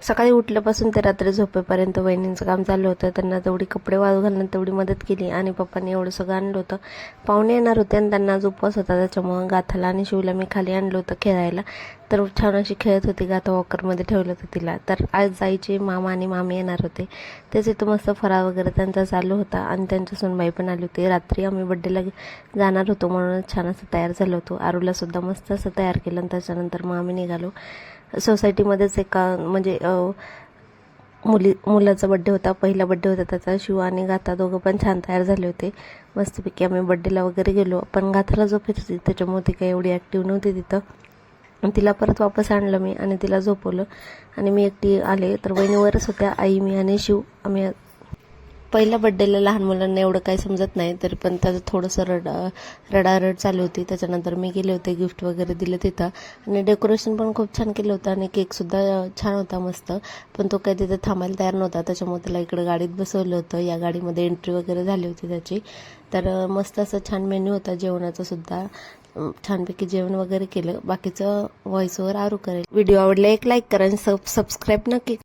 सकाळी उठल्यापासून ते रात्री झोपेपर्यंत वहिनींचं काम चालू होतं. त्यांना तेवढी कपडे वाळू घालण्यात तेवढी मदत केली आणि पप्पांनी एवढं सगळं आणलं होतं. पाहुणे येणार होते आणि त्यांना आज उपवास होता, त्याच्यामुळं गाथाला आणि शिवला मी खाली आणलं होतं खेळायला. तर छान अशी खेळत होती. गाथा वॉकरमध्ये ठेवलं होतं तिला. तर आज जायचे मामा आणि मामी येणार होते. तेच इथं मस्त फराळ वगैरे त्यांचा चालू होता आणि त्यांची सूनबाई पण आली होती. रात्री आम्ही बड्डेला जाणार होतो म्हणूनच छान असं तयार झालो होतो. आरूलासुद्धा मस्त असं तयार केलं आणि त्याच्यानंतर मग आम्ही निघालो. सोसायटीमध्येच एका म्हणजे मुलाचा बड्डे होता, पहिला बड्डे होता त्याचा. शिव आणि गाथा दोघं पण छान तयार झाले होते. मस्तपैकी आम्ही बड्डेला वगैरे गेलो. पण गाथाला झोप येत होती, त्याच्यामुळे ती काही एवढी ॲक्टिव्ह नव्हती तिथं. तिला परत वापस आणलं मी आणि तिला झोपवलं आणि मी एकटी आले. तर वहिनीवरच होत्या, आई, मी आणि शिव. आम्ही पहिल्या बड्डेला लहान मुलांना एवढं काही समजत नाही, तरी पण त्याचं थोडंसं रडारड चालू होती. त्याच्यानंतर मी गेले होते, गिफ्ट वगैरे दिलं तिथं आणि डेकोरेशन पण खूप छान केलं होतं आणि केकसुद्धा छान होता मस्त. पण तो काही तिथं थांबायला तयार नव्हता, त्याच्यामुळे त्याला इकडं गाडीत बसवलं होतं. या गाडीमध्ये एंट्री वगैरे झाली होती त्याची. तर मस्त असं छान मेन्यू होता जेवणाचा सुद्धा. छानपैकी जेवण वगैरे केलं. बाकीचं व्हॉइस ओव्हर आरू करेल. व्हिडिओ आवडला एक लाईक करा आणि सबस्क्राईब नक्की